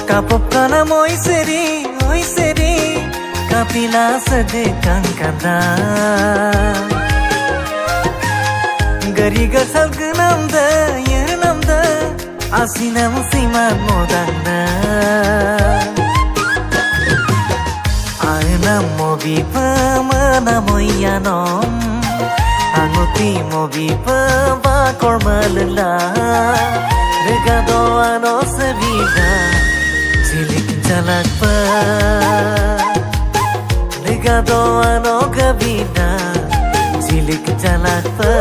Kapop kana moi seri kapila sade kankada gari gasal gnamda yenamda asina musima modanda aina mobi pamana moyanom anguti mobi pa kormalala regado ano sevida zilik jalak pa regado ano gavida zilik jalak pa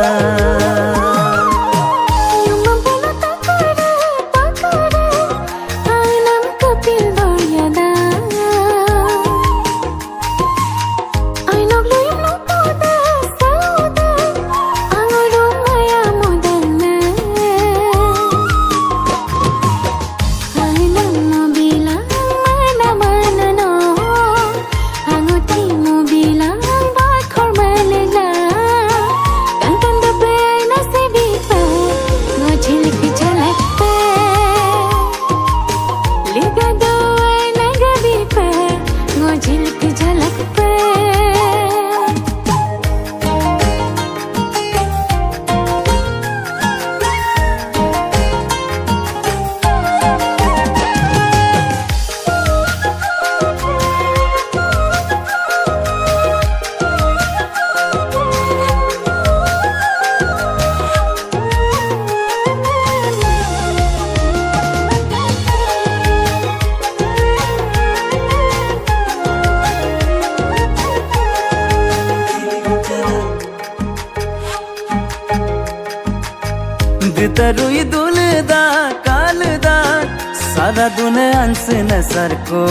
Tarui dulda kalda sada dune ansna sarko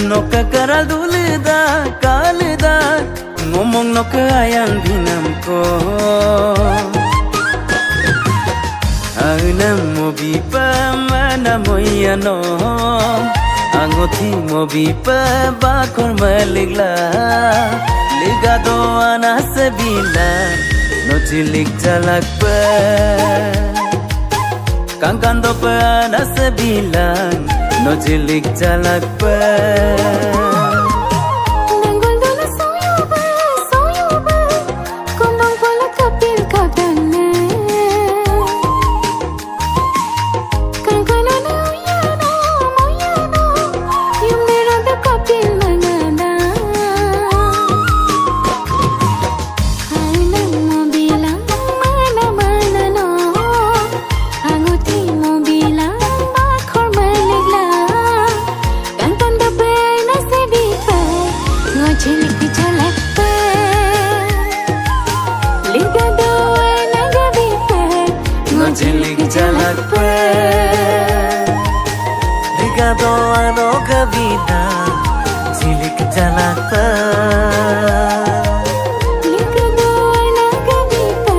noka karal dulda kalda ngomong noka ayang dinamko anam mobi pa mana moyano angoti mobi pa bakor maligla ligado anasabila no cilik jalak pa kangkando pa nasa bilang no cilik jalak pa nanggol dala soyo ba kumbang pala kapil kadana kangkano na uyano moyano yung merada kapil manana Zilik jalak pa ligado na gabi pa no cilik jalak pa ligado ano gavida cilik jalak pa ligado na gabi pa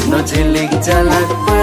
no cilik jalak pa